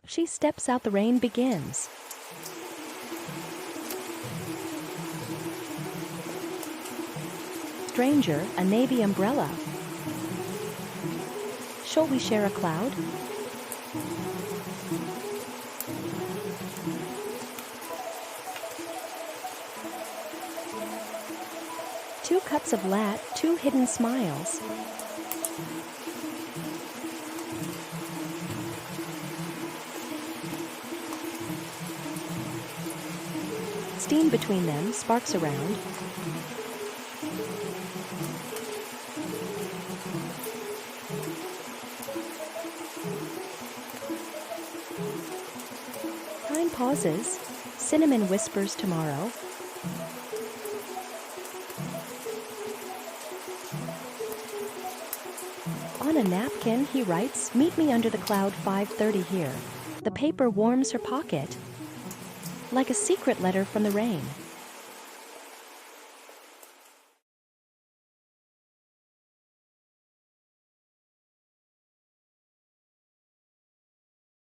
She steps out, the rain begins. Stranger, a navy umbrella. Shall we share a cloud? Two cups of lat, two hidden smiles. Steam between them, sparks around. Time pauses. Cinnamon whispers tomorrow. On a napkin he writes, "Meet me under the cloud 5:30 here." The paper warms her pocket like a secret letter from the rain.